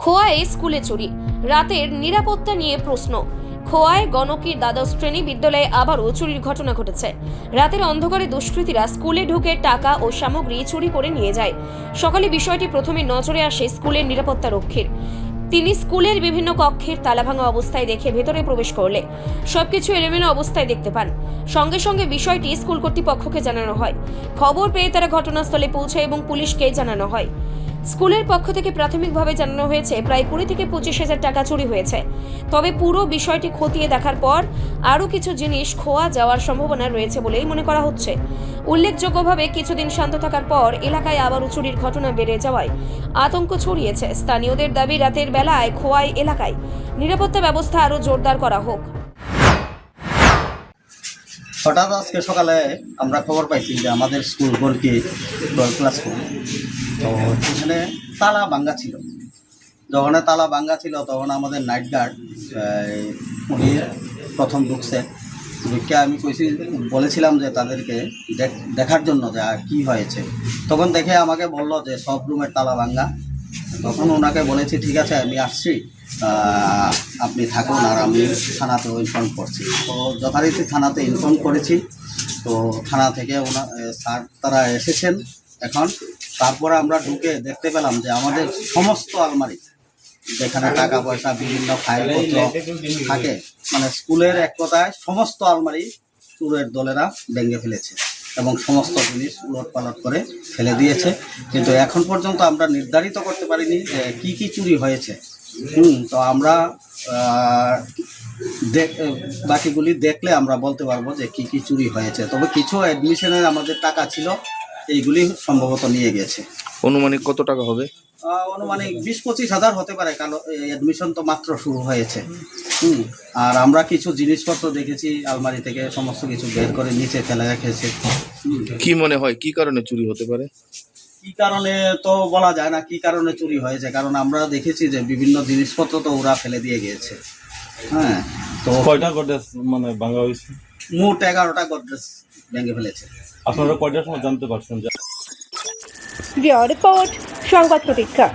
খোয়ায় স্কুলে চুরি, রাতের নিরাপত্তা নিয়ে প্রশ্ন। খোয়ায় গণকির দ্বাদশ শ্রেণী বিদ্যালয়ে আবারও চুরির ঘটনা ঘটেছে। রাতের অন্ধকারে দুষ্কৃতীরা স্কুলে ঢুকে টাকা ও সামগ্রী চুরি করে নিয়ে যায়। সকালে বিষয়টি প্রথমে নজরে আসে স্কুলের নিরাপত্তা রক্ষীর। তিনি স্কুলের বিভিন্ন কক্ষের তালাভাঙা অবস্থায় দেখে ভেতরে প্রবেশ করলে সবকিছু এলোমেলো অবস্থায় দেখতে পান। সঙ্গে সঙ্গে বিষয়টি স্কুল কর্তৃপক্ষকে জানানো হয়। খবর পেয়ে তারা ঘটনাস্থলে পৌঁছায় এবং পুলিশকে জানানো হয়। স্কুলের পক্ষ থেকে প্রাথমিকভাবে জানানো হয়েছে প্রায় 20 থেকে 25,000 টাকা চুরি হয়েছে। তবে পুরো বিষয়টি খতিয়ে দেখার পর আরও কিছু জিনিস খোয়া যাওয়ার সম্ভাবনা রয়েছে বলেই মনে করা হচ্ছে। উল্লেখযোগ্যভাবে কিছুদিন শান্ত থাকার পর এলাকায় আবারও চুরির ঘটনা বেড়ে যাওয়ায় আতঙ্ক ছড়িয়েছে। স্থানীয়দের দাবি রাতের বেলায় খোয়াই এলাকায় নিরাপত্তা ব্যবস্থা আরও জোরদার করা হোক। হঠাৎ আজকে সকালে আমরা খবর পাইছি যে আমাদের স্কুল গলকি ক্লাস স্কুল, তো এখানে তালা ভাঙ্গা ছিল। যখন তালা ভাঙ্গা ছিল তখন আমাদের নাইট গার্ড উনি প্রথম ঢুকছে। ঢুকে আমি বলেছিলাম যে তাদেরকে দেখার জন্য যে কি হয়েছে। তখন দেখে আমাকে বলল যে সব রুমের তালা ভাঙ্গা। তখন ওনাকে বলেছি ঠিক আছে আমি আসছি, আপনি থাকুন, আর আমি থানাতেও ইনফর্ম করছি। তো যথারীতি থানাতে ইনফর্ম করেছি। তো থানা থেকে স্যার তারা এসেছেন এখন। তারপরে আমরা ঢুকে দেখতে পেলাম যে আমাদের সমস্ত আলমারি, যেখানে টাকা পয়সা বিভিন্ন ফাইলপত্র থাকে, মানে স্কুলের এক কথায় সমস্ত আলমারি চোরের দলেরা ভেঙে ফেলেছে এবং সমস্ত জিনিস উলটপালট করে ফেলে দিয়েছে। কিন্তু এখন পর্যন্ত আমরা নির্ধারিত করতে পারিনি যে কি চুরি হয়েছে। তো আমরা বাকিগুলি দেখলে আমরা বলতে পারবো যে কি চুরি হয়েছে। তবে কিছু অ্যাডমিশনের আমাদের টাকা ছিল, এইগুলি সম্ভবত নিয়ে গেছে। অনুমানিক কত টাকা হবে? অনুমানিক 20-25 হাজার হতে পারে, কারণ অ্যাডমিশন তো মাত্র শুরু হয়েছে। আর আমরা কিছু জিনিসপত্র দেখেছি আলমারি থেকে সমস্ত কিছু বের করে নিচে ফেলে রেখেছে। কি মনে হয় কি কারণে চুরি হতে পারে? কি কারণে তো বলা যায় না কি কারণে চুরি হয়েছে, কারণ আমরা দেখেছি যে বিভিন্ন জিনিসপত্র তো ওরা ফেলে দিয়ে গিয়েছে। হ্যাঁ, তো কয়টা গডরেজ মানে ভাঙা হয়েছে? মোট 11টা গডরেজ ভেঙে ফেলেছে। আপনারা কয়টার সময় জানতে পারছেন? রিপোর্ট সংবাদ প্রতীক্ষা।